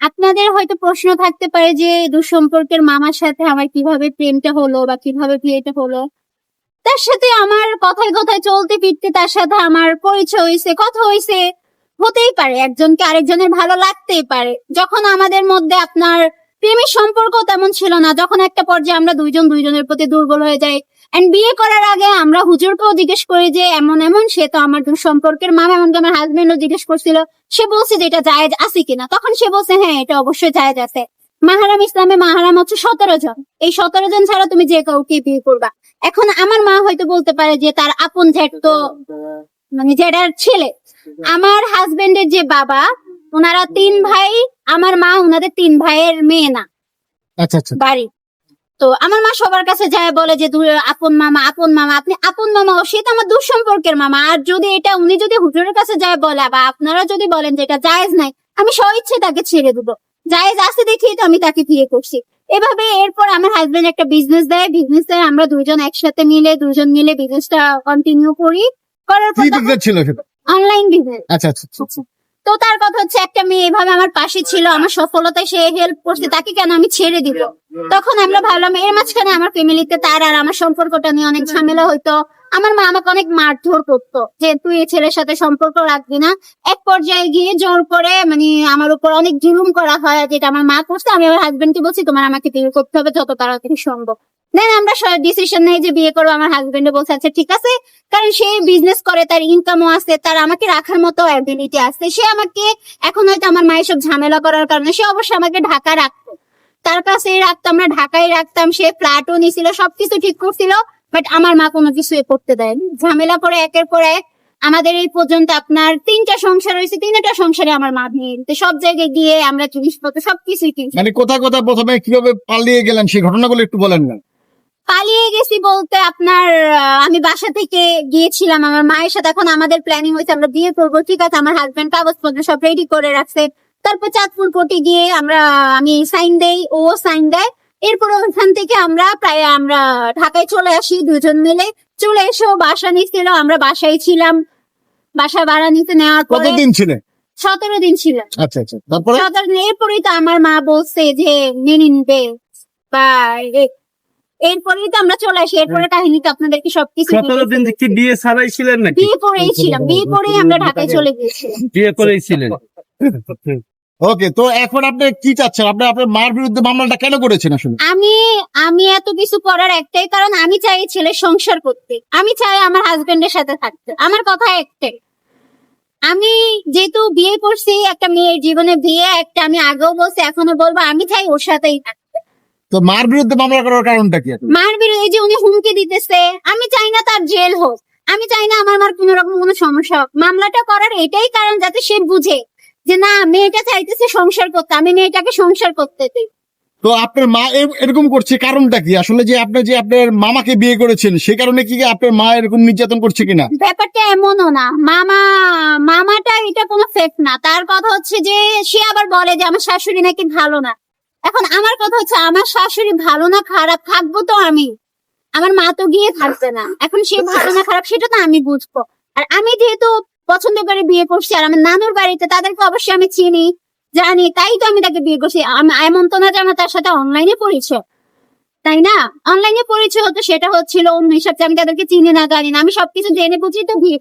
আপনাদের হয়তো প্রশ্ন থাকতে পারে যে দুঃসম্পর্কের মামার সাথে আমার কিভাবে প্রেমটা হলো বা কিভাবে বিয়েটা হলো। তার সাথে আমার কথায় কথায় চলতে ফিরতে তার সাথে আমার পরিচয় হয়েছে, কথা হয়েছে। হতেই পারে একজনকে আরেকজনের ভালো লাগতেই পারে। যখন আমাদের মধ্যে আপনার প্রেমের সম্পর্ক তেমন ছিল না, যখন একটা পর্যায়ে আমরা দুইজন দুইজনের প্রতি দুর্বল হয়ে যাই, এন্ড বিয়ে করার আগে আমরা হুজুরকেও জিজ্ঞেস করি যে এমন এমন, সে তো আমার সম্পর্কের মামা, এমনকি আমার হাজবেন্ডও জিজ্ঞেস করছিল, সে বলছে যে এটা জায়েজ আছে কিনা। তখন সে বলছে হ্যাঁ এটা অবশ্যই জায়েজ আছে। মাহারাম ইসলামে মাহারাম হচ্ছে 17 জন। এই 17 জন ছাড়া তুমি যে কাউকে বিয়ে করবা। এখন আমার মা হয়তো বলতে পারে যে তার আপন জ্যাঠ তো মানে জ্যাঠার ছেলে। আমার হাজবেন্ডের যে বাবা, ওনারা 3 ভাই, আমার মা ওনাদের 3 ভাইয়ের মেয়ে না। আচ্ছা আচ্ছা। বাড়ি তো আমার মা সবার কাছে যায় বলে যে আপন মামা, আপন মামা। আপনি আপন মামা, সে তো আমার দুঃসম্পর্কের মামা। আর যদি এটা উনি যদি হুজুরের কাছে যায় বলে, বা আপনারা যদি বলেন যে এটা জায়েজ নাই, আমি স্বইচ্ছে তাকে ছেড়ে দেবো। জায়েজ আছে দেখেই তো আমি তাকে বিয়ে করছি। এভাবে এরপর আমার হাজবেন্ড একটা বিজনেস দেয়, বিজনেসে আমরা দুজন একসাথে দুজন মিলে বিজনেসটা কন্টিনিউ করি। করার পর কি বিজনেস ছিল সেটা? Online business. আচ্ছা আচ্ছা আচ্ছা। তো তার কথা হচ্ছে একটা মেয়ে এভাবে আমার পাশে ছিল, আমার সফলতায় সে হেল্প করছে, তাকে কেন আমি ছেড়ে দিব। তখন আমরা ভাবলাম, এর মাঝখানে আমার ফ্যামিলিতে তার আর আমার সম্পর্কটা নিয়ে অনেক ঝামেলা হইতো। আমার মা আমাকে অনেক মারধর করতো যে তুই এই ছেলের সাথে সম্পর্ক রাখবি না। এক পর্যায়ে গিয়ে জোর করে মানে আমার উপর অনেক জুলুম করা হয়, যেটা আমার মা করছে। আমি আমার হাজবেন্ডকে বলছি তোমার আমাকে বিয়ে করতে হবে যত তাড়াতাড়ি সম্ভব। দেন আমরা ডিসিশন নেই যে বিয়ে করবো। আমার হাজবেন্ডও বলছে আচ্ছা ঠিক আছে, কারণ সে বিজনেস করে, তার ইনকামও আছে, তার আমাকে রাখার মতো অ্যাবিলিটি আছে। সে আমাকে এখন হয়তো আমার মায়ের সব ঝামেলা করার কারণে সে অবশ্যই আমাকে ঢাকা রাখতো, তার কাছে রাখতো, আমরা ঢাকায় রাখতাম। সে ফ্ল্যাটও নিছিল, সবকিছু ঠিক করছিল, বাট আমার মা কোনো কিছু করতে দেয়নি। ঝামেলা করে একের পর এক আমাদের এই পর্যন্ত আপনার 3টা সংসার হয়েছে। 3টা সংসারে আমার মা ভেঙে দিতে, সব জায়গায় গিয়ে আমরা জিনিসপত্র সবকিছুই কিনছি। মানে কোথায় কোথায় প্রথমে কিভাবে পালিয়ে গেলেন সেই ঘটনাগুলো একটু বলেন না। পালিয়ে গেছি বলতে আপনার আমি বাসা থেকে গিয়েছিলাম আমার মায়ের সাথে। এখন আমাদের প্ল্যানিং হয়েছে আমরা বিয়ে করবো, ঠিক আছে। আমার হাজবেন্ড কাগজপত্র সব রেডি করে রাখছে। তারপর চাঁদপুর কোর্টে গিয়ে আমি সাইন দেই, ও সাইন দেয়। এরপর ওখান থেকে আমরা ঢাকায় চলে আসি দুজন মিলে। চলে এসেও বাসা নিচ্ছিল, আমরা বাসায় ছিলাম। বাসা ভাড়া নিতে নেওয়ার পরে কতদিন ছিলেন? 17 দিন ছিলাম। আচ্ছা আচ্ছা। তারপরে 17 দিন এরপরেই তো আমার মা বলছে যে মেনে নিবে, বা এরপরেই তো আমরা চলে আসি। এরপরে কাহিনী তো আপনাদেরকে সবকিছু 17 দিন কি বিয়ে ছাড়াই ছিলেন নাকি? বিয়ে করেই ছিলাম, বিয়ে করেই আমরা ঢাকায় চলে গিয়েছিলাম। বিয়ে করেই ছিলেন। ওকে, তো এখন আপনি কি চাচ্ছেন? আপনি আপনার মার বিরুদ্ধে মামলাটা কেন করেছেন আসলে? আমি এত কিছু করার একটাই কারণ, আমি চাই ছেলে সংসার করতে, আমি চাই আমার হাজবেন্ডের সাথে থাকতে। আমার কথা একটাই, আমি যেহেতু বিয়ে করছি, একটা মেয়ের জীবনে বিয়ে একটা, আমি আগেও বলছি এখনো বলবো, আমি চাই ওর সাথেই থাকতে। তো মার বিরুদ্ধে মামলা করার কারণটা কি? মার বিরুদ্ধে যে উনি হুমকি দিতেছে, আমি চাই না তার জেল হোক, আমি চাই না আমার মার কোনো রকম কোনো সমস্যা হোক। মামলাটা করার এটাই কারণ যাতে সে বুঝে যে না, মেয়েটা চাইতেছে সংসার করতে, আমি মেয়েটাকে সংসার করতে দিই। তো আপনার মা এরকম করছে কারণটা কি আসলে? যে আপনি যে আপনার মামাকে বিয়ে করেছেন সে কারণে কি আপনার মা এরকম নির্যাতন করছে কিনা? ব্যাপারটা এমনও না, মামাটা এটা কোনো ফেক না। তার কথা হচ্ছে যে সে আবার বলে যে আমার শাশুড়ি নাকি ভালো না। এখন আমার কথা হচ্ছে আমার শাশুড়ি ভালো না খারাপ থাকবো তো আমি, আমার মা তো গিয়ে থাকবে না। এখন সে ভালো না খারাপ সেটা তো আমি বুঝবো। আর আমি যেহেতু পছন্দ করে বিয়ে করছি, আর আমার নানুর বাড়িতে তাদেরকে অবশ্যই আমি চিনি জানি, তাই তো আমি তাকে বিয়ে করছি। এমন তো না যে আমার তার সাথে অনলাইনে পরিচয়, তাই না? অনলাইনে পরিচয় হতো, সেটা হচ্ছিল অন্য হিসাবে, আমি তাদেরকে চিনি না জানি না, আমি সবকিছু জেনে বুঝি তো বিয়ে